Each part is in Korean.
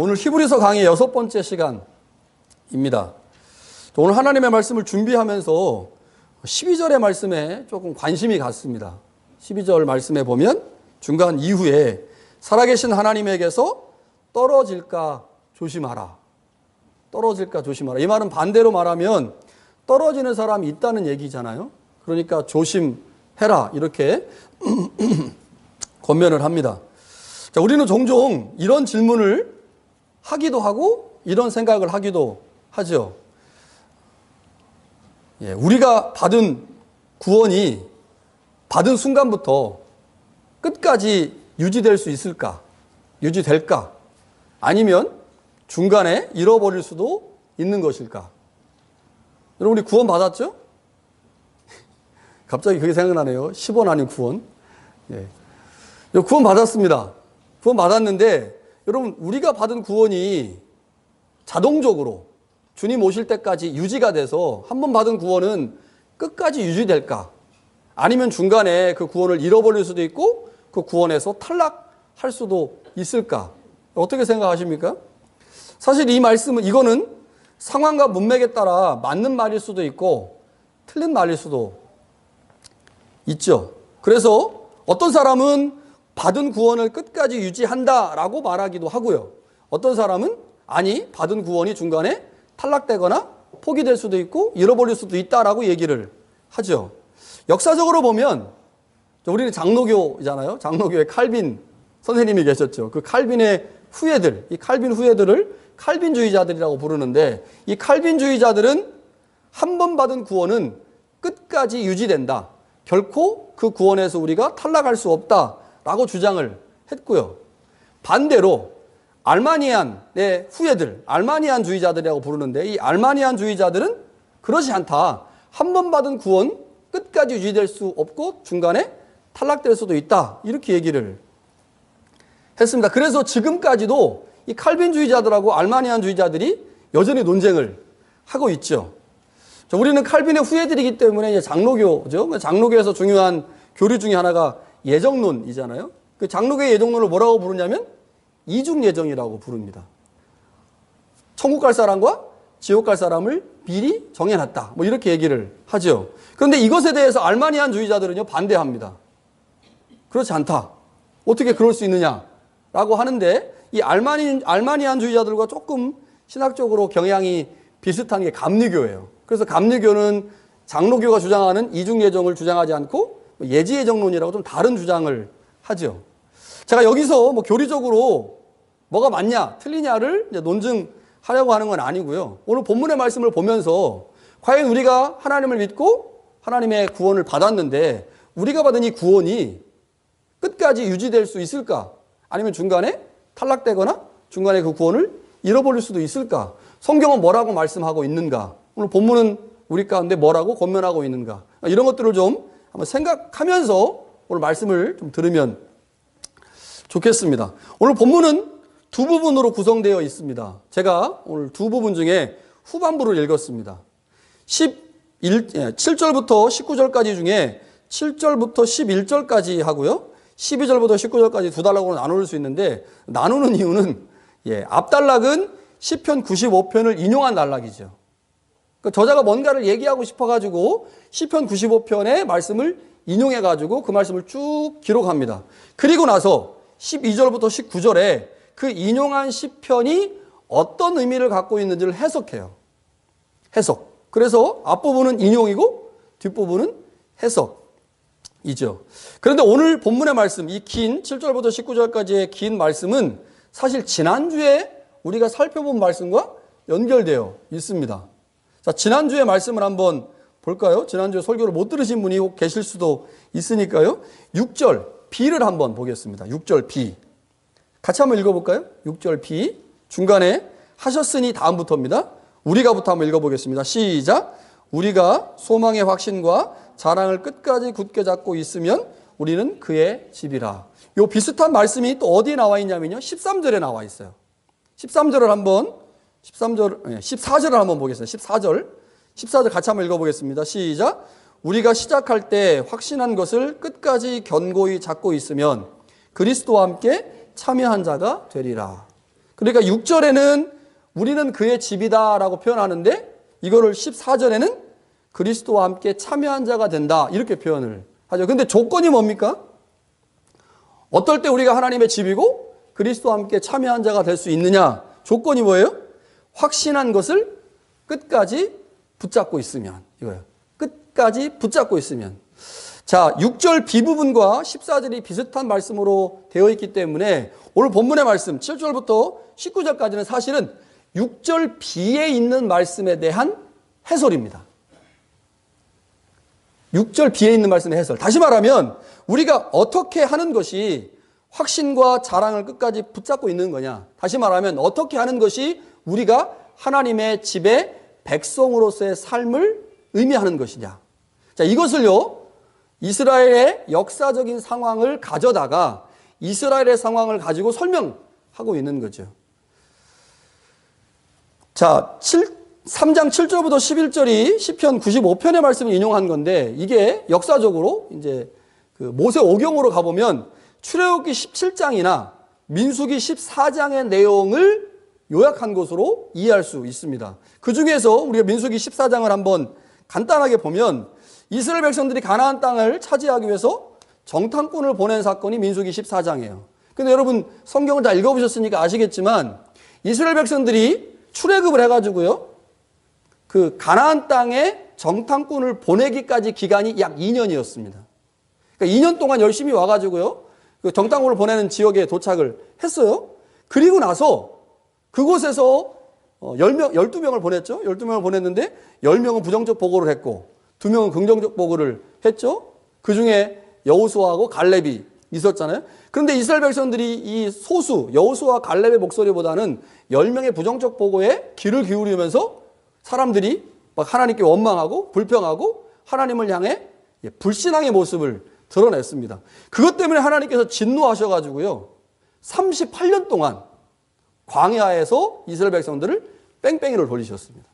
오늘 히브리서 강의 6번째 시간입니다. 오늘 하나님의 말씀을 준비하면서 12절의 말씀에 조금 관심이 갔습니다. 12절 말씀에 보면 중간 이후에 살아계신 하나님에게서 떨어질까 조심하라. 떨어질까 조심하라. 이 말은 반대로 말하면 떨어지는 사람이 있다는 얘기잖아요. 그러니까 조심해라 이렇게 권면을 합니다. 자, 우리는 종종 이런 질문을 하기도 하고 이런 생각을 하기도 하죠. 우리가 받은 구원이 받은 순간부터 끝까지 유지될 수 있을까? 유지될까? 아니면 중간에 잃어버릴 수도 있는 것일까? 여러분, 우리 구원 받았죠? 갑자기 그게 생각나네요. 10원 아닌 구원. 구원 받았습니다. 구원 받았는데 여러분, 우리가 받은 구원이 자동적으로 주님 오실 때까지 유지가 돼서 한 번 받은 구원은 끝까지 유지될까? 아니면 중간에 그 구원을 잃어버릴 수도 있고 그 구원에서 탈락할 수도 있을까? 어떻게 생각하십니까? 사실 이 말씀은 이거는 상황과 문맥에 따라 맞는 말일 수도 있고 틀린 말일 수도 있죠. 그래서 어떤 사람은 받은 구원을 끝까지 유지한다라고 말하기도 하고요. 어떤 사람은 아니, 받은 구원이 중간에 탈락되거나 포기될 수도 있고 잃어버릴 수도 있다라고 얘기를 하죠. 역사적으로 보면 우리는 장로교잖아요. 장로교에 칼빈 선생님이 계셨죠. 그 칼빈의 후예들, 이 칼빈 후예들을 칼빈주의자들이라고 부르는데 이 칼빈주의자들은 한 번 받은 구원은 끝까지 유지된다. 결코 그 구원에서 우리가 탈락할 수 없다라고 주장을 했고요. 반대로 알마니안의 후예들, 알마니안주의자들이라고 부르는데 이 알마니안주의자들은 그렇지 않다. 한 번 받은 구원 끝까지 유지될 수 없고 중간에 탈락될 수도 있다. 이렇게 얘기를 했습니다. 그래서 지금까지도 이 칼빈주의자들하고 알마니안주의자들이 여전히 논쟁을 하고 있죠. 우리는 칼빈의 후예들이기 때문에 이제 장로교죠. 장로교에서 중요한 교리 중에 하나가 예정론이잖아요. 그 장로교의 예정론을 뭐라고 부르냐면 이중예정이라고 부릅니다. 천국 갈 사람과 지옥 갈 사람을 미리 정해놨다. 뭐 이렇게 얘기를 하죠. 그런데 이것에 대해서 알마니안주의자들은요 반대합니다. 그렇지 않다. 어떻게 그럴 수 있느냐라고 하는데 이 알마니안주의자들과 조금 신학적으로 경향이 비슷한 게 감리교예요. 그래서 감리교는 장로교가 주장하는 이중예정을 주장하지 않고 예지예정론이라고 좀 다른 주장을 하죠. 제가 여기서 뭐 교리적으로 뭐가 맞냐, 틀리냐를 논증하려고 하는 건 아니고요. 오늘 본문의 말씀을 보면서 과연 우리가 하나님을 믿고 하나님의 구원을 받았는데 우리가 받은 이 구원이 끝까지 유지될 수 있을까? 아니면 중간에 탈락되거나 중간에 그 구원을 잃어버릴 수도 있을까? 성경은 뭐라고 말씀하고 있는가? 오늘 본문은 우리 가운데 뭐라고 권면하고 있는가? 이런 것들을 좀 한번 생각하면서 오늘 말씀을 좀 들으면 좋겠습니다. 오늘 본문은 두 부분으로 구성되어 있습니다. 제가 오늘 두 부분 중에 후반부를 읽었습니다. 7절부터 19절까지 중에 7절부터 11절까지 하고요. 12절부터 19절까지 두 단락으로 나눌 수 있는데 나누는 이유는 앞단락은 시편 95편을 인용한 단락이죠. 그러니까 저자가 뭔가를 얘기하고 싶어가지고 시편 95편의 말씀을 인용해가지고 그 말씀을 쭉 기록합니다. 그리고 나서 12절부터 19절에 그 인용한 시편이 어떤 의미를 갖고 있는지를 해석해요. 해석. 그래서 앞부분은 인용이고 뒷부분은 해석이죠. 그런데 오늘 본문의 말씀, 이 긴 7절부터 19절까지의 긴 말씀은 사실 지난주에 우리가 살펴본 말씀과 연결되어 있습니다. 자, 지난주의 말씀을 한번 볼까요? 지난주에 설교를 못 들으신 분이 혹 계실 수도 있으니까요. 6절 B를 한번 보겠습니다. 6절 B. 같이 한번 읽어볼까요? 6절 B. 중간에 하셨으니 다음부터입니다. 우리가부터 한번 읽어보겠습니다. 시작. 우리가 소망의 확신과 자랑을 끝까지 굳게 잡고 있으면 우리는 그의 집이라. 요 비슷한 말씀이 또 어디에 나와 있냐면요. 13절에 나와 있어요. 14절을 한번 보겠습니다. 14절 같이 한번 읽어보겠습니다. 시작. 우리가 시작할 때 확신한 것을 끝까지 견고히 잡고 있으면 그리스도와 함께 참여한 자가 되리라. 그러니까 6절에는 우리는 그의 집이다라고 표현하는데 이거를 14절에는 그리스도와 함께 참여한 자가 된다 이렇게 표현을 하죠. 근데 조건이 뭡니까? 어떨 때 우리가 하나님의 집이고 그리스도와 함께 참여한 자가 될 수 있느냐? 조건이 뭐예요? 확신한 것을 끝까지 붙잡고 있으면 이거예요. 끝까지 붙잡고 있으면. 자, 6절 B부분과 14절이 비슷한 말씀으로 되어 있기 때문에 오늘 본문의 말씀 7절부터 19절까지는 사실은 6절 B에 있는 말씀에 대한 해설입니다. 6절 B에 있는 말씀의 해설. 다시 말하면 우리가 어떻게 하는 것이 확신과 자랑을 끝까지 붙잡고 있는 거냐. 다시 말하면 어떻게 하는 것이 우리가 하나님의 집의 백성으로서의 삶을 의미하는 것이냐. 자, 이것을요, 이스라엘의 역사적인 상황을 가져다가 이스라엘의 상황을 가지고 설명하고 있는 거죠. 자, 3장 7절부터 11절이 시편 95편의 말씀을 인용한 건데 이게 역사적으로 이제 그 모세 오경으로 가보면 출애굽기 17장이나 민수기 14장의 내용을 요약한 것으로 이해할 수 있습니다. 그 중에서 우리가 민수기 14장을 한번 간단하게 보면 이스라엘 백성들이 가나안 땅을 차지하기 위해서 정탐꾼을 보낸 사건이 민수기 14장이에요. 근데 여러분 성경을 다 읽어보셨으니까 아시겠지만 이스라엘 백성들이 출애굽을 해가지고요, 그 가나안 땅에 정탐꾼을 보내기까지 기간이 약 2년이었습니다. 그러니까 2년 동안 열심히 와가지고요, 그 정탐꾼을 보내는 지역에 도착을 했어요. 그리고 나서 그곳에서 12명을 보냈죠. 12명을 보냈는데 10명은 부정적 보고를 했고 2명은 긍정적 보고를 했죠. 그 중에 여호수아하고 갈렙이 있었잖아요. 그런데 이스라엘 백성들이 이 소수 여호수아 갈렙의 목소리보다는 10명의 부정적 보고에 귀를 기울이면서 사람들이 막 하나님께 원망하고 불평하고 하나님을 향해 불신앙의 모습을 드러냈습니다. 그것 때문에 하나님께서 진노하셔가지고요, 38년 동안 광야에서 이스라엘 백성들을 뺑뺑이를 돌리셨습니다.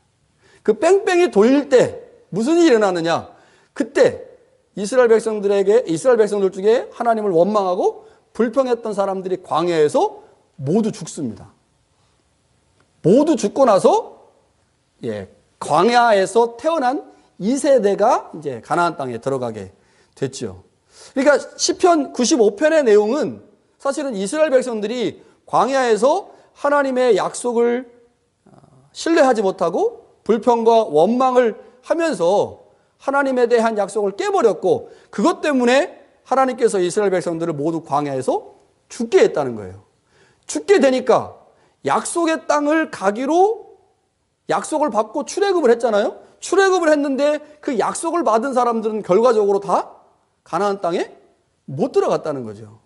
그 뺑뺑이 돌릴 때 무슨 일이 일어나느냐? 그때 이스라엘 백성들 중에 하나님을 원망하고 불평했던 사람들이 광야에서 모두 죽습니다. 모두 죽고 나서 광야에서 태어난 2세대가 이제 가나안 땅에 들어가게 됐죠. 그러니까 시편 95편의 내용은 사실은 이스라엘 백성들이 광야에서 하나님의 약속을 신뢰하지 못하고 불평과 원망을 하면서 하나님에 대한 약속을 깨버렸고 그것 때문에 하나님께서 이스라엘 백성들을 모두 광야에서 죽게 했다는 거예요. 죽게 되니까 약속의 땅을 가기로 약속을 받고 출애굽을 했잖아요. 출애굽을 했는데 그 약속을 받은 사람들은 결과적으로 다 가나안 땅에 못 들어갔다는 거죠.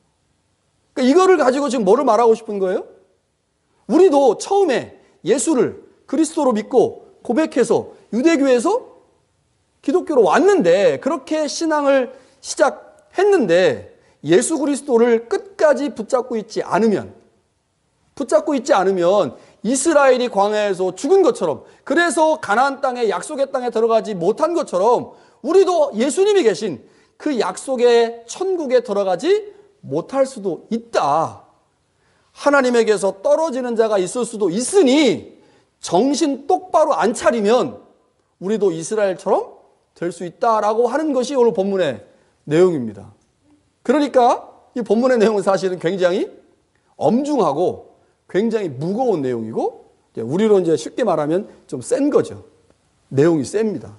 그러니까 이거를 가지고 지금 뭐를 말하고 싶은 거예요? 우리도 처음에 예수를 그리스도로 믿고 고백해서 유대교에서 기독교로 왔는데 그렇게 신앙을 시작했는데 예수 그리스도를 끝까지 붙잡고 있지 않으면 이스라엘이 광야에서 죽은 것처럼, 그래서 가나안 땅에 약속의 땅에 들어가지 못한 것처럼 우리도 예수님이 계신 그 약속의 천국에 들어가지 못할 수도 있다. 하나님에게서 떨어지는 자가 있을 수도 있으니 정신 똑바로 안 차리면 우리도 이스라엘처럼 될 수 있다라고 하는 것이 오늘 본문의 내용입니다. 그러니까 이 본문의 내용은 사실은 굉장히 엄중하고 굉장히 무거운 내용이고, 우리로 이제 쉽게 말하면 좀 센 거죠. 내용이 셉니다.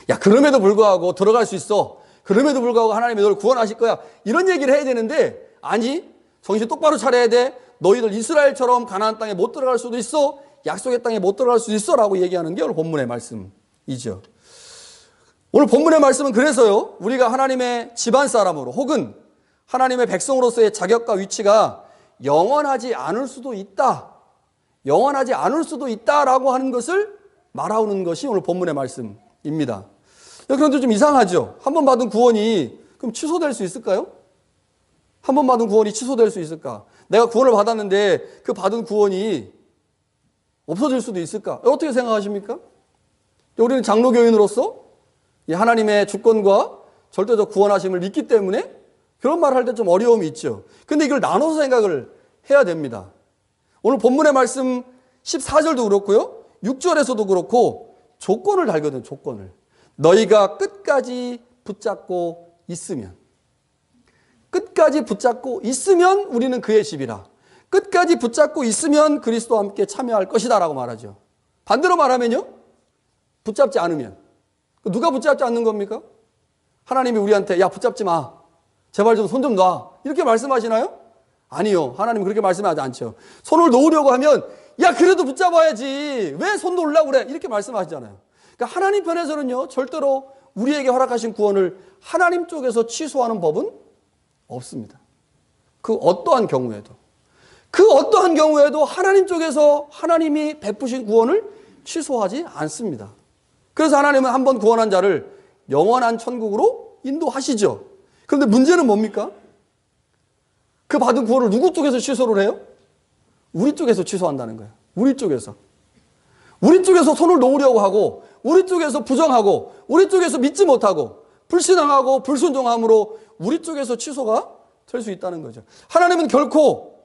야, 그럼에도 불구하고 들어갈 수 있어. 그럼에도 불구하고 하나님이 너를 구원하실 거야. 이런 얘기를 해야 되는데, 아니, 정신 똑바로 차려야 돼. 너희들 이스라엘처럼 가나안 땅에 못 들어갈 수도 있어. 약속의 땅에 못 들어갈 수도 있어. 라고 얘기하는 게 오늘 본문의 말씀이죠. 오늘 본문의 말씀은 그래서요, 우리가 하나님의 집안 사람으로 혹은 하나님의 백성으로서의 자격과 위치가 영원하지 않을 수도 있다. 영원하지 않을 수도 있다라고 하는 것을 말하는 것이 오늘 본문의 말씀입니다. 그런데 좀 이상하죠? 한 번 받은 구원이 그럼 취소될 수 있을까요? 한 번 받은 구원이 취소될 수 있을까? 내가 구원을 받았는데 그 받은 구원이 없어질 수도 있을까? 어떻게 생각하십니까? 우리는 장로교인으로서 하나님의 주권과 절대적 구원하심을 믿기 때문에 그런 말을 할 때 좀 어려움이 있죠. 근데 이걸 나눠서 생각을 해야 됩니다. 오늘 본문의 말씀 14절도 그렇고요. 6절에서도 그렇고 조건을 달거든요. 조건을. 너희가 끝까지 붙잡고 있으면. 끝까지 붙잡고 있으면 우리는 그의 집이라. 끝까지 붙잡고 있으면 그리스도와 함께 참여할 것이다 라고 말하죠. 반대로 말하면요. 붙잡지 않으면. 누가 붙잡지 않는 겁니까? 하나님이 우리한테 야 붙잡지 마. 제발 좀 손 좀 놔. 이렇게 말씀하시나요? 아니요. 하나님은 그렇게 말씀하지 않죠. 손을 놓으려고 하면 야 그래도 붙잡아야지. 왜 손 놓으려고 그래? 이렇게 말씀하시잖아요. 그러니까 하나님 편에서는요. 절대로 우리에게 허락하신 구원을 하나님 쪽에서 취소하는 법은 없습니다. 그 어떠한 경우에도. 그 어떠한 경우에도 하나님 쪽에서 하나님이 베푸신 구원을 취소하지 않습니다. 그래서 하나님은 한번 구원한 자를 영원한 천국으로 인도하시죠. 그런데 문제는 뭡니까? 그 받은 구원을 누구 쪽에서 취소를 해요? 우리 쪽에서 취소한다는 거예요. 우리 쪽에서. 우리 쪽에서 손을 놓으려고 하고, 우리 쪽에서 부정하고, 우리 쪽에서 믿지 못하고, 불신앙하고 불순종함으로 우리 쪽에서 취소가 될 수 있다는 거죠. 하나님은 결코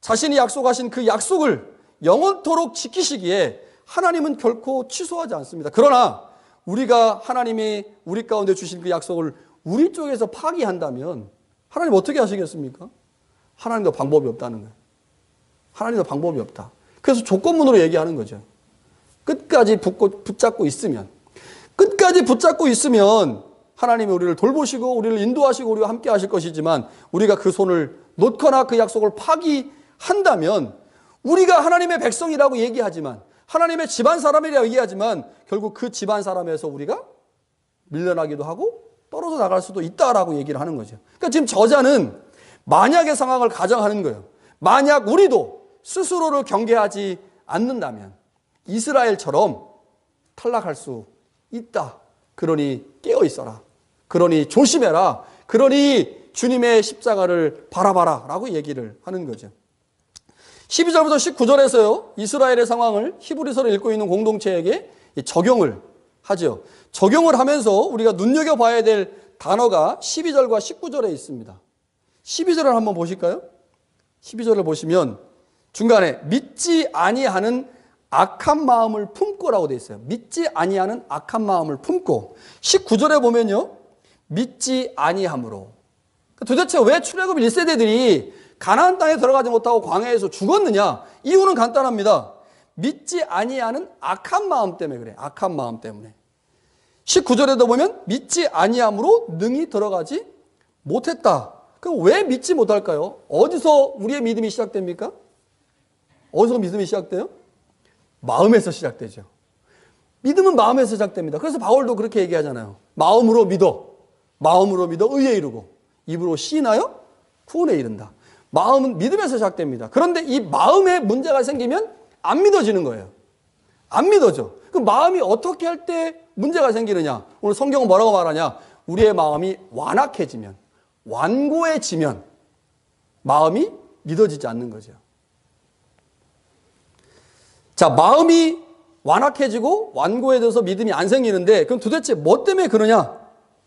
자신이 약속하신 그 약속을 영원토록 지키시기에 하나님은 결코 취소하지 않습니다. 그러나 우리가 하나님이 우리 가운데 주신 그 약속을 우리 쪽에서 파기한다면 하나님 어떻게 하시겠습니까? 하나님도 방법이 없다는 거예요. 하나님도 방법이 없다. 그래서 조건문으로 얘기하는 거죠. 끝까지 붙잡고 있으면, 끝까지 붙잡고 있으면 하나님이 우리를 돌보시고 우리를 인도하시고 우리와 함께 하실 것이지만 우리가 그 손을 놓거나 그 약속을 파기한다면 우리가 하나님의 백성이라고 얘기하지만 하나님의 집안 사람이라고 얘기하지만 결국 그 집안 사람에서 우리가 밀려나기도 하고 떨어져 나갈 수도 있다라고 얘기를 하는 거죠. 그러니까 지금 저자는 만약의 상황을 가정하는 거예요. 만약 우리도 스스로를 경계하지 않는다면 이스라엘처럼 탈락할 수 있다. 그러니 깨어 있어라. 그러니 조심해라. 그러니 주님의 십자가를 바라봐라 라고 얘기를 하는 거죠. 12절부터 19절에서요. 이스라엘의 상황을 히브리서를 읽고 있는 공동체에게 적용을 하죠. 적용을 하면서 우리가 눈여겨봐야 될 단어가 12절과 19절에 있습니다. 12절을 한번 보실까요? 12절을 보시면 중간에 믿지 아니하는 악한 마음을 품고라고 되어 있어요. 믿지 아니하는 악한 마음을 품고. 19절에 보면요. 믿지 아니함으로. 도대체 왜 출애굽 1세대들이 가나안 땅에 들어가지 못하고 광야에서 죽었느냐? 이유는 간단합니다. 믿지 아니하는 악한 마음 때문에 그래. 악한 마음 때문에. 19절에도 보면 믿지 아니함으로 능히 들어가지 못했다. 그럼 왜 믿지 못할까요? 어디서 우리의 믿음이 시작됩니까? 어디서 믿음이 시작돼요? 마음에서 시작되죠. 믿음은 마음에서 시작됩니다. 그래서 바울도 그렇게 얘기하잖아요. 마음으로 믿어. 마음으로 믿어 의에 이르고 입으로 시인하여 구원에 이른다. 마음은 믿음에서 시작됩니다. 그런데 이 마음에 문제가 생기면 안 믿어지는 거예요. 안 믿어져. 그 마음이 어떻게 할 때 문제가 생기느냐? 오늘 성경은 뭐라고 말하냐? 우리의 마음이 완악해지면, 완고해지면 마음이 믿어지지 않는 거죠. 자, 마음이 완악해지고 완고해져서 믿음이 안 생기는데 그럼 도대체 뭐 때문에 그러냐?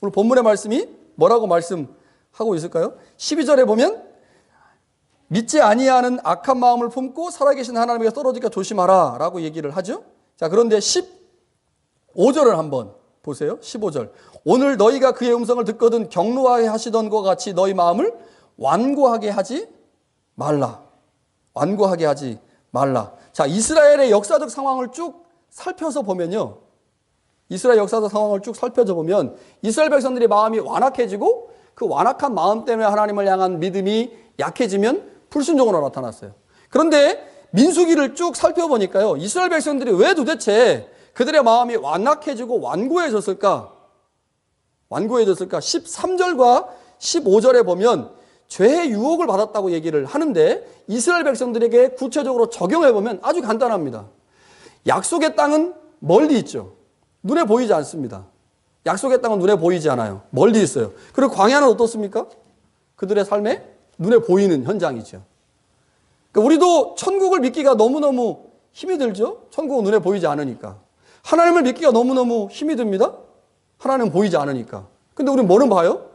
오늘 본문의 말씀이 뭐라고 말씀하고 있을까요? 12절에 보면 믿지 아니하는 악한 마음을 품고 살아계신 하나님에게 떨어지니까 조심하라 라고 얘기를 하죠. 자, 그런데 15절을 한번 보세요. 15절. 오늘 너희가 그의 음성을 듣거든 경노하게 하시던 것 같이 너희 마음을 완고하게 하지 말라. 완고하게 하지 말라. 자, 이스라엘의 역사적 상황을 쭉 살펴서 보면요. 이스라엘 역사적 상황을 쭉 살펴서 보면 이스라엘 백성들이 마음이 완악해지고 그 완악한 마음 때문에 하나님을 향한 믿음이 약해지면 불순종으로 나타났어요. 그런데 민수기를 쭉 살펴보니까요. 이스라엘 백성들이 왜 도대체 그들의 마음이 완악해지고 완고해졌을까? 13절과 15절에 보면 죄의 유혹을 받았다고 얘기를 하는데 이스라엘 백성들에게 구체적으로 적용해 보면 아주 간단합니다. 약속의 땅은 멀리 있죠. 눈에 보이지 않습니다. 약속의 땅은 눈에 보이지 않아요. 멀리 있어요. 그리고 광야는 어떻습니까? 그들의 삶에 눈에 보이는 현장이죠. 그러니까 우리도 천국을 믿기가 너무너무 힘이 들죠. 천국은 눈에 보이지 않으니까. 하나님을 믿기가 너무너무 힘이 듭니다. 하나님은 보이지 않으니까. 근데 우리는 뭐는 봐요?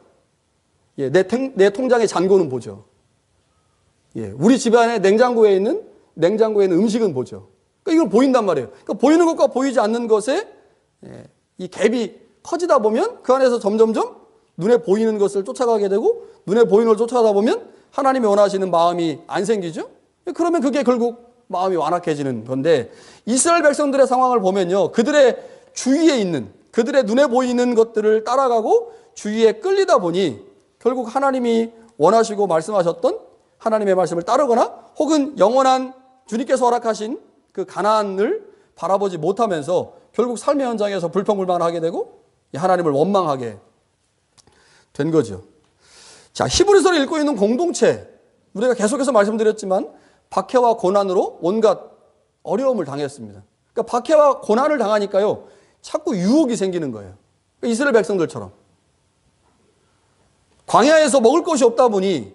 내 통장의 잔고는 보죠. 우리 집안의 냉장고에 있는 냉장고에 있는 음식은 보죠. 그러니까 이걸 보인단 말이에요. 그러니까 보이는 것과 보이지 않는 것에 이 갭이 커지다 보면 그 안에서 점점점 눈에 보이는 것을 쫓아가게 되고 눈에 보이는 걸 쫓아가다 보면 하나님이 원하시는 마음이 안 생기죠. 그러면 그게 결국 마음이 완악해지는 건데 이스라엘 백성들의 상황을 보면요. 그들의 주위에 있는 그들의 눈에 보이는 것들을 따라가고 주위에 끌리다 보니 결국 하나님이 원하시고 말씀하셨던 하나님의 말씀을 따르거나 혹은 영원한 주님께서 허락하신 그 가나안을 바라보지 못하면서 결국 삶의 현장에서 불평불만하게 되고 하나님을 원망하게 된 거죠. 자, 히브리서를 읽고 있는 공동체, 우리가 계속해서 말씀드렸지만 박해와 고난으로 온갖 어려움을 당했습니다. 그러니까 박해와 고난을 당하니까요, 자꾸 유혹이 생기는 거예요. 그러니까 이스라엘 백성들처럼. 광야에서 먹을 것이 없다 보니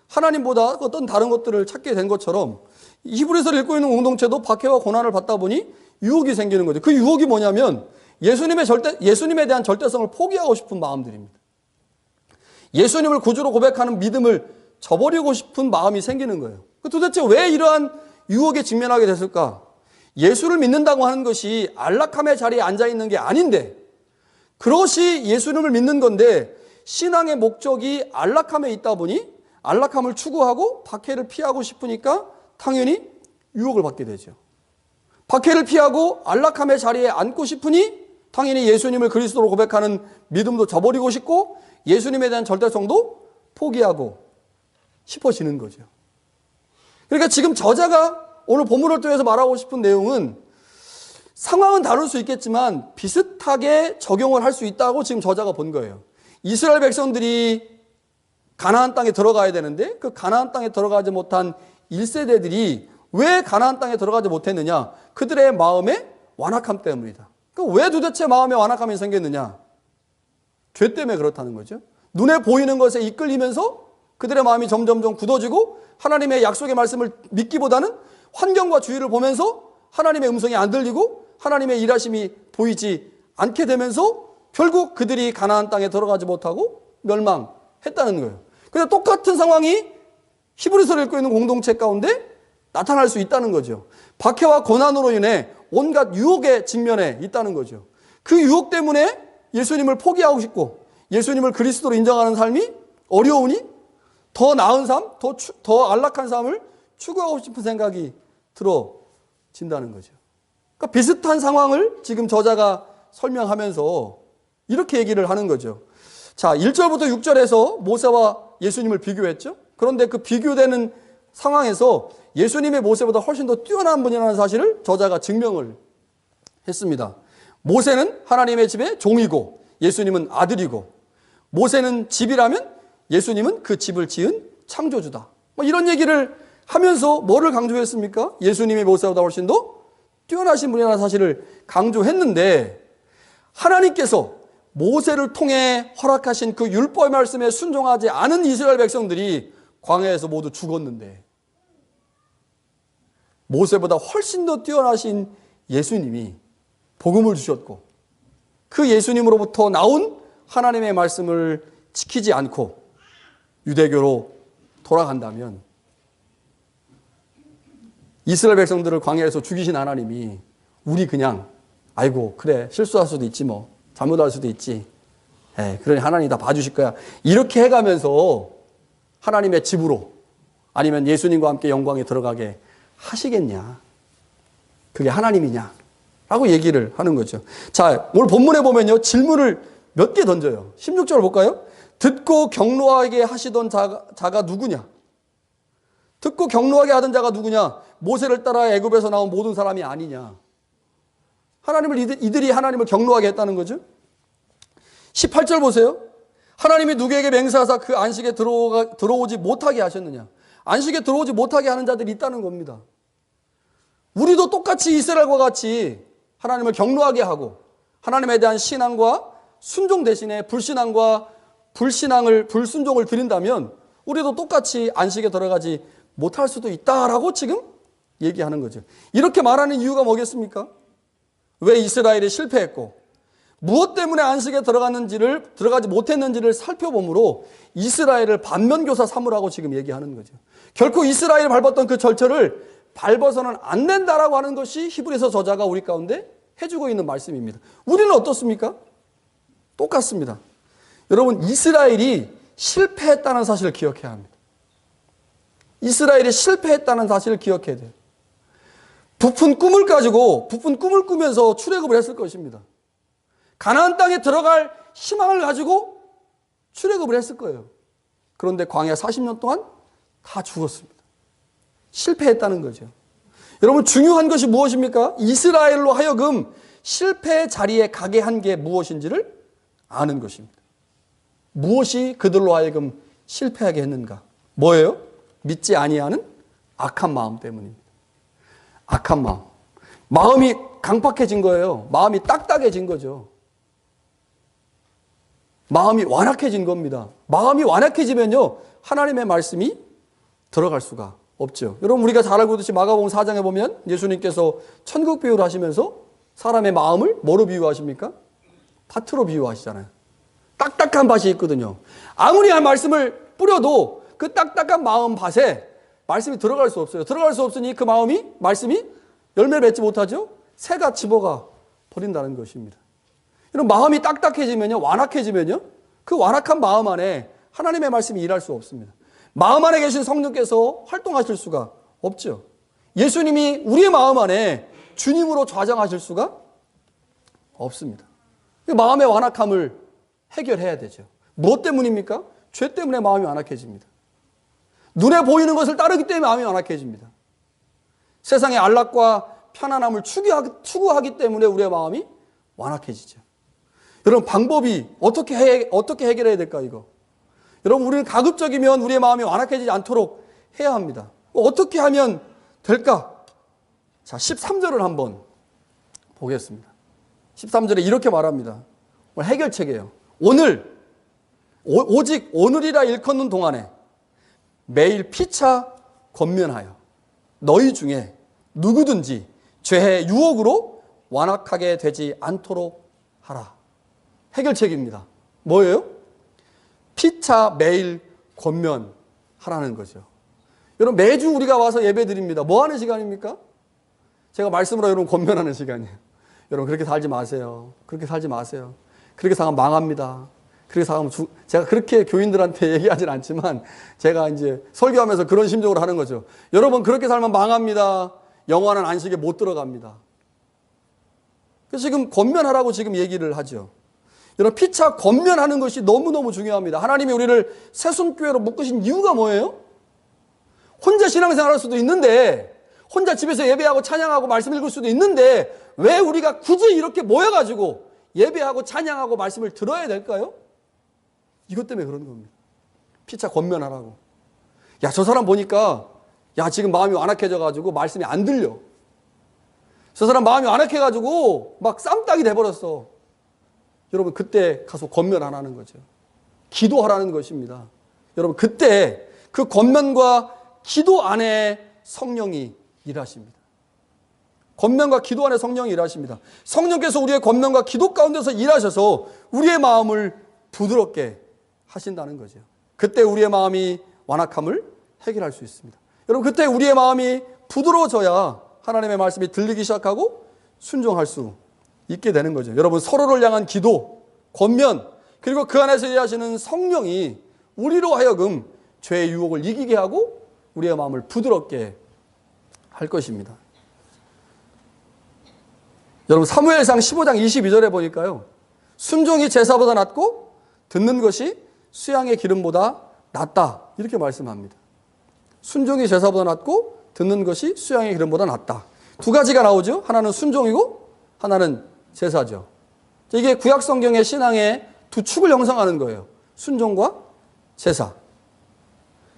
하나님보다 어떤 다른 것들을 찾게 된 것처럼 히브리서를 읽고 있는 공동체도 박해와 고난을 받다 보니 유혹이 생기는 거죠. 그 유혹이 뭐냐면 예수님에 대한 절대성을 포기하고 싶은 마음들입니다. 예수님을 구주로 고백하는 믿음을 저버리고 싶은 마음이 생기는 거예요. 도대체 왜 이러한 유혹에 직면하게 됐을까? 예수를 믿는다고 하는 것이 안락함의 자리에 앉아있는 게 아닌데 그것이 예수님을 믿는 건데 신앙의 목적이 안락함에 있다 보니 안락함을 추구하고 박해를 피하고 싶으니까 당연히 유혹을 받게 되죠. 박해를 피하고 안락함의 자리에 앉고 싶으니 당연히 예수님을 그리스도로 고백하는 믿음도 저버리고 싶고 예수님에 대한 절대성도 포기하고 싶어지는 거죠. 그러니까 지금 저자가 오늘 본문을 통해서 말하고 싶은 내용은 상황은 다를 수 있겠지만 비슷하게 적용을 할 수 있다고 지금 저자가 본 거예요. 이스라엘 백성들이 가나안 땅에 들어가야 되는데 그 가나안 땅에 들어가지 못한 1세대들이 왜 가나안 땅에 들어가지 못했느냐? 그들의 마음의 완악함 때문이다. 그러니까 왜 도대체 마음의 완악함이 생겼느냐? 죄 때문에 그렇다는 거죠. 눈에 보이는 것에 이끌리면서 그들의 마음이 점점점 굳어지고 하나님의 약속의 말씀을 믿기보다는 환경과 주위를 보면서 하나님의 음성이 안 들리고 하나님의 일하심이 보이지 않게 되면서 결국 그들이 가나안 땅에 들어가지 못하고 멸망했다는 거예요. 그런데 똑같은 상황이 히브리서를 읽고 있는 공동체 가운데 나타날 수 있다는 거죠. 박해와 고난으로 인해 온갖 유혹에 직면해 있다는 거죠. 그 유혹 때문에 예수님을 포기하고 싶고 예수님을 그리스도로 인정하는 삶이 어려우니 더 나은 삶, 더 안락한 삶을 추구하고 싶은 생각이 들어진다는 거죠. 그러니까 비슷한 상황을 지금 저자가 설명하면서 이렇게 얘기를 하는 거죠. 자, 1절부터 6절에서 모세와 예수님을 비교했죠. 그런데 그 비교되는 상황에서 예수님의 모세보다 훨씬 더 뛰어난 분이라는 사실을 저자가 증명을 했습니다. 모세는 하나님의 집의 종이고 예수님은 아들이고 모세는 집이라면 예수님은 그 집을 지은 창조주다. 이런 얘기를 하면서 뭐를 강조했습니까? 예수님의 모세보다 훨씬 더 뛰어나신 분이라는 사실을 강조했는데 하나님께서 모세를 통해 허락하신 그 율법의 말씀에 순종하지 않은 이스라엘 백성들이 광야에서 모두 죽었는데 모세보다 훨씬 더 뛰어나신 예수님이 복음을 주셨고 그 예수님으로부터 나온 하나님의 말씀을 지키지 않고 유대교로 돌아간다면 이스라엘 백성들을 광야에서 죽이신 하나님이 우리 그냥 아이고 그래 실수할 수도 있지 뭐 잘못할 수도 있지 그러니 하나님이 다 봐주실 거야 이렇게 해가면서 하나님의 집으로 아니면 예수님과 함께 영광에 들어가게 하시겠냐? 그게 하나님이냐? 라고 얘기를 하는 거죠. 자, 오늘 본문에 보면요 질문을 몇 개 던져요. 16절 볼까요? 듣고 경로하게 하시던 자가 누구냐? 듣고 경로하게 하던 자가 누구냐? 모세를 따라 애굽에서 나온 모든 사람이 아니냐? 이들이 하나님을 경로하게 했다는 거죠. 18절 보세요. 하나님이 누구에게 맹세하사 그 안식에 들어오지 못하게 하셨느냐? 안식에 들어오지 못하게 하는 자들이 있다는 겁니다. 우리도 똑같이 이스라엘과 같이 하나님을 경로하게 하고 하나님에 대한 신앙과 순종 대신에 불신앙과 불순종을 드린다면 우리도 똑같이 안식에 들어가지 못할 수도 있다라고 지금 얘기하는 거죠. 이렇게 말하는 이유가 뭐겠습니까? 왜 이스라엘이 실패했고 무엇 때문에 안식에 들어가지 못했는지를 살펴보므로 이스라엘을 반면교사 삼으라고 지금 얘기하는 거죠. 결코 이스라엘이 밟았던 그 절차를 밟아서는 안 된다라고 하는 것이 히브리서 저자가 우리 가운데 해주고 있는 말씀입니다. 우리는 어떻습니까? 똑같습니다. 여러분, 이스라엘이 실패했다는 사실을 기억해야 합니다. 이스라엘이 실패했다는 사실을 기억해야 돼요. 부푼 꿈을 꾸면서 출애굽을 했을 것입니다. 가나안 땅에 들어갈 희망을 가지고 출애굽을 했을 거예요. 그런데 광야 40년 동안 다 죽었습니다. 실패했다는 거죠. 여러분, 중요한 것이 무엇입니까? 이스라엘로 하여금 실패의 자리에 가게 한 게 무엇인지를 아는 것입니다. 무엇이 그들로 하여금 실패하게 했는가? 뭐예요? 믿지 아니하는 악한 마음 때문입니다. 악한 마음. 마음이 강팍해진 거예요. 마음이 딱딱해진 거죠. 마음이 완악해진 겁니다. 마음이 완악해지면요, 하나님의 말씀이 들어갈 수가 없죠. 여러분, 우리가 잘 알고 있듯이 마가복음 4장에 보면 예수님께서 천국 비유를 하시면서 사람의 마음을 뭐로 비유하십니까? 밭으로 비유하시잖아요. 딱딱한 밭이 있거든요. 아무리 말씀을 뿌려도 그 딱딱한 마음 밭에 말씀이 들어갈 수 없어요. 들어갈 수 없으니 그 말씀이 열매를 맺지 못하죠? 새가 집어가 버린다는 것입니다. 이런 마음이 딱딱해지면요, 완악해지면요, 그 완악한 마음 안에 하나님의 말씀이 일할 수 없습니다. 마음 안에 계신 성령께서 활동하실 수가 없죠. 예수님이 우리의 마음 안에 주님으로 좌정하실 수가 없습니다. 마음의 완악함을 해결해야 되죠. 무엇 때문입니까? 죄 때문에 마음이 완악해집니다. 눈에 보이는 것을 따르기 때문에 마음이 완악해집니다. 세상의 안락과 편안함을 추구하기 때문에 우리의 마음이 완악해지죠. 여러분, 방법이 어떻게 해결해야 될까, 이거? 여러분, 우리는 가급적이면 우리의 마음이 완악해지지 않도록 해야 합니다. 어떻게 하면 될까? 자, 13절을 한번 보겠습니다. 13절에 이렇게 말합니다. 해결책이에요. 오직 오늘이라 일컫는 동안에 매일 피차 권면하여 너희 중에 누구든지 죄의 유혹으로 완악하게 되지 않도록 하라. 해결책입니다. 뭐예요? 피차 매일 권면하라는 거죠. 여러분, 매주 우리가 와서 예배 드립니다. 뭐 하는 시간입니까? 제가 말씀으로 여러분 권면하는 시간이에요. 여러분, 그렇게 살지 마세요. 그렇게 살지 마세요. 그렇게 살면 망합니다. 그렇게 살면 제가 그렇게 교인들한테 얘기하진 않지만 제가 이제 설교하면서 그런 심정으로 하는 거죠. 여러분, 그렇게 살면 망합니다. 영원한 안식에 못 들어갑니다. 그래서 지금 권면하라고 지금 얘기를 하죠. 여러분, 피차 권면하는 것이 너무너무 중요합니다. 하나님이 우리를 새손교회로 묶으신 이유가 뭐예요? 혼자 신앙생활할 수도 있는데, 혼자 집에서 예배하고 찬양하고 말씀 읽을 수도 있는데, 왜 우리가 굳이 이렇게 모여가지고 예배하고 찬양하고 말씀을 들어야 될까요? 이것 때문에 그런 겁니다. 피차 권면하라고. 야, 저 사람 보니까 야, 지금 마음이 완악해져가지고 말씀이 안 들려. 저 사람 마음이 완악해가지고 막 쌈딱이 돼버렸어. 여러분, 그때 가서 권면 안 하는 거죠. 기도하라는 것입니다. 여러분, 그때 그 권면과 기도 안에 성령이 일하십니다. 권면과 기도 안에 성령이 일하십니다. 성령께서 우리의 권면과 기도 가운데서 일하셔서 우리의 마음을 부드럽게 하신다는 거죠. 그때 우리의 마음이 완악함을 해결할 수 있습니다. 여러분, 그때 우리의 마음이 부드러워져야 하나님의 말씀이 들리기 시작하고 순종할 수 있게 되는 거죠. 여러분, 서로를 향한 기도, 권면, 그리고 그 안에서 일하시는 성령이 우리로 하여금 죄의 유혹을 이기게 하고 우리의 마음을 부드럽게 할 것입니다. 여러분, 사무엘상 15장 22절에 보니까요, 순종이 제사보다 낫고 듣는 것이 수양의 기름보다 낫다, 이렇게 말씀합니다. 순종이 제사보다 낫고 듣는 것이 수양의 기름보다 낫다. 두 가지가 나오죠. 하나는 순종이고 하나는 제사죠. 이게 구약 성경의 신앙의 두 축을 형성하는 거예요. 순종과 제사.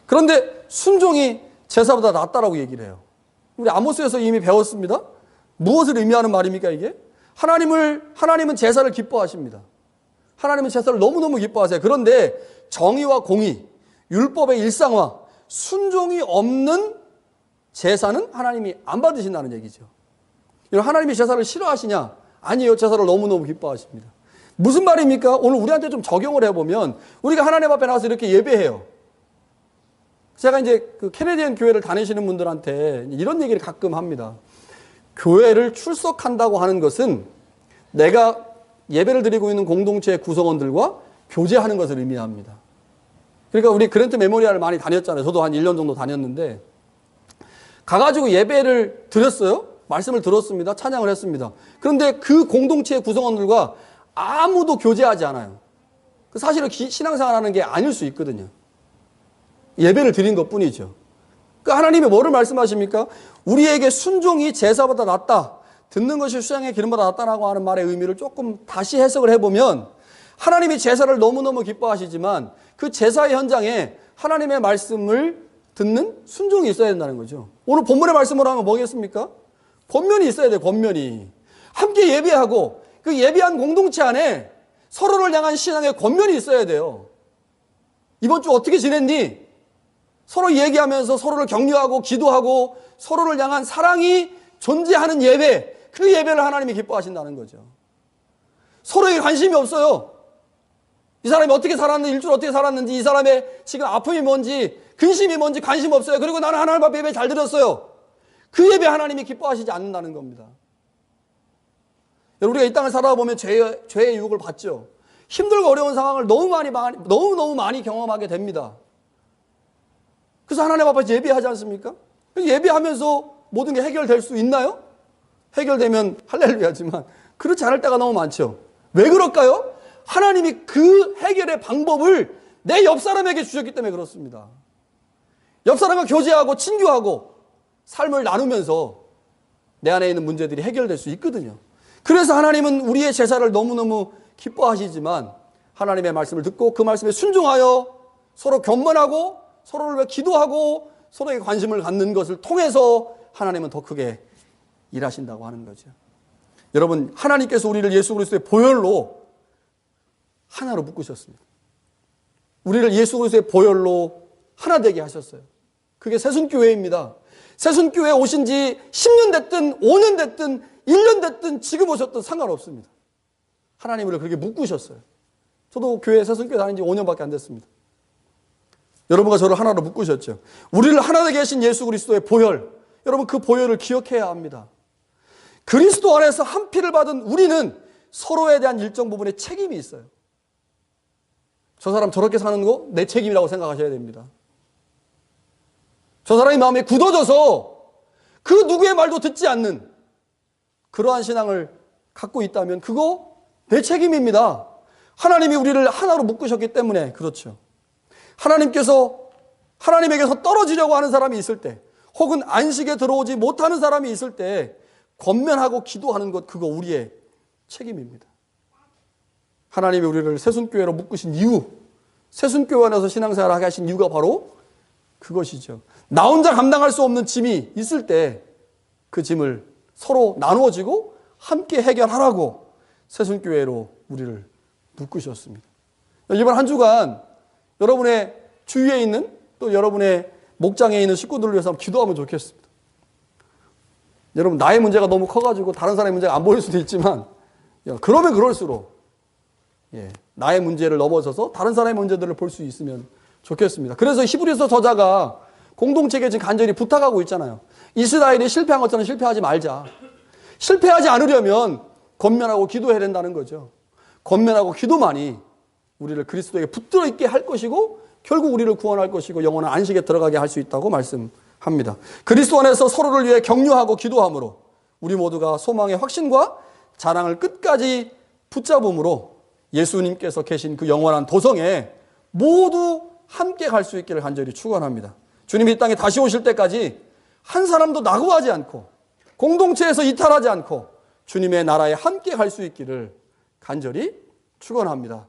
그런데 순종이 제사보다 낫다라고 얘기를 해요. 우리 아모스에서 이미 배웠습니다. 무엇을 의미하는 말입니까, 이게? 하나님은 제사를 기뻐하십니다. 하나님은 제사를 너무너무 기뻐하세요. 그런데 정의와 공의, 율법의 일상화, 순종이 없는 제사는 하나님이 안 받으신다는 얘기죠. 하나님이 제사를 싫어하시냐? 아니에요. 제사를 너무너무 기뻐하십니다. 무슨 말입니까? 오늘 우리한테 좀 적용을 해보면 우리가 하나님 앞에 나와서 이렇게 예배해요. 제가 이제 그 캐네디언 교회를 다니시는 분들한테 이런 얘기를 가끔 합니다. 교회를 출석한다고 하는 것은 내가 예배를 드리고 있는 공동체의 구성원들과 교제하는 것을 의미합니다. 그러니까 우리 그랜트 메모리얼을 많이 다녔잖아요. 저도 한 1년 정도 다녔는데 가가지고 예배를 드렸어요. 말씀을 들었습니다. 찬양을 했습니다. 그런데 그 공동체의 구성원들과 아무도 교제하지 않아요. 사실은 신앙생활하는 게 아닐 수 있거든요. 예배를 드린 것뿐이죠. 그 하나님이 뭐를 말씀하십니까? 우리에게 순종이 제사보다 낫다. 듣는 것이 수양의 기름보다 낫다라고 하는 말의 의미를 조금 다시 해석을 해보면 하나님이 제사를 너무너무 기뻐하시지만 그 제사의 현장에 하나님의 말씀을 듣는 순종이 있어야 된다는 거죠. 오늘 본문의 말씀으로 하면 뭐겠습니까? 권면이 있어야 돼요. 권면이. 함께 예배하고 그 예배한 공동체 안에 서로를 향한 신앙의 권면이 있어야 돼요. 이번 주 어떻게 지냈니? 서로 얘기하면서 서로를 격려하고 기도하고 서로를 향한 사랑이 존재하는 예배, 그 예배를 하나님이 기뻐하신다는 거죠. 서로에게 관심이 없어요. 이 사람이 어떻게 살았는지, 일주일 어떻게 살았는지, 이 사람의 지금 아픔이 뭔지, 근심이 뭔지 관심 없어요. 그리고 나는 하나님 앞에 예배 잘 드렸어요. 그 예배 하나님이 기뻐하시지 않는다는 겁니다. 우리가 이 땅을 살아보면 죄의 유혹을 받죠. 힘들고 어려운 상황을 너무너무 많이 경험하게 됩니다. 그래서 하나님 앞에서 예배하지 않습니까? 예배하면서 모든 게 해결될 수 있나요? 해결되면 할렐루야지만 그렇지 않을 때가 너무 많죠. 왜 그럴까요? 하나님이 그 해결의 방법을 내 옆 사람에게 주셨기 때문에 그렇습니다. 옆 사람과 교제하고 친교하고 삶을 나누면서 내 안에 있는 문제들이 해결될 수 있거든요. 그래서 하나님은 우리의 제사를 너무너무 기뻐하시지만 하나님의 말씀을 듣고 그 말씀에 순종하여 서로 겸손하고 서로를 위해 기도하고 서로에게 관심을 갖는 것을 통해서 하나님은 더 크게 일하신다고 하는 거죠. 여러분, 하나님께서 우리를 예수 그리스도의 보혈로 하나로 묶으셨습니다. 우리를 예수 그리스도의 보혈로 하나 되게 하셨어요. 그게 새순교회입니다. 새순교회에 오신 지 10년 됐든 5년 됐든 1년 됐든 지금 오셨든 상관없습니다. 하나님 우리를 그렇게 묶으셨어요. 저도 교회 새순교회 다닌 지 5년밖에 안 됐습니다. 여러분과 저를 하나로 묶으셨죠. 우리를 하나 되게 하신 예수 그리스도의 보혈, 여러분 그 보혈을 기억해야 합니다. 그리스도 안에서 한 피를 받은 우리는 서로에 대한 일정 부분의 책임이 있어요. 저 사람 저렇게 사는 거 내 책임이라고 생각하셔야 됩니다. 저 사람이 마음에 굳어져서 그 누구의 말도 듣지 않는 그러한 신앙을 갖고 있다면 그거 내 책임입니다. 하나님이 우리를 하나로 묶으셨기 때문에 그렇죠. 하나님에게서 떨어지려고 하는 사람이 있을 때 혹은 안식에 들어오지 못하는 사람이 있을 때 권면하고 기도하는 것, 그거 우리의 책임입니다. 하나님이 우리를 새순교회로 묶으신 이유, 새순교회 안에서 신앙생활을 하게 하신 이유가 바로 그것이죠. 나 혼자 감당할 수 없는 짐이 있을 때 그 짐을 서로 나누어지고 함께 해결하라고 새순교회로 우리를 묶으셨습니다. 이번 한 주간 여러분의 주위에 있는 또 여러분의 목장에 있는 식구들을 위해서 기도하면 좋겠습니다. 여러분, 나의 문제가 너무 커가지고 다른 사람의 문제가 안 보일 수도 있지만 그러면 그럴수록 나의 문제를 넘어서서 다른 사람의 문제들을 볼 수 있으면 좋겠습니다. 그래서 히브리서 저자가 공동체에게 지금 간절히 부탁하고 있잖아요. 이스라엘이 실패한 것처럼 실패하지 말자. 실패하지 않으려면 권면하고 기도해야 된다는 거죠. 권면하고 기도만이 우리를 그리스도에게 붙들어 있게 할 것이고 결국 우리를 구원할 것이고 영원한 안식에 들어가게 할 수 있다고 말씀합니다. 그리스도 안에서 서로를 위해 격려하고 기도함으로 우리 모두가 소망의 확신과 자랑을 끝까지 붙잡음으로 예수님께서 계신 그 영원한 도성에 모두 함께 갈 수 있기를 간절히 축원합니다. 주님이 이 땅에 다시 오실 때까지 한 사람도 낙오하지 않고 공동체에서 이탈하지 않고 주님의 나라에 함께 갈 수 있기를 간절히 축원합니다.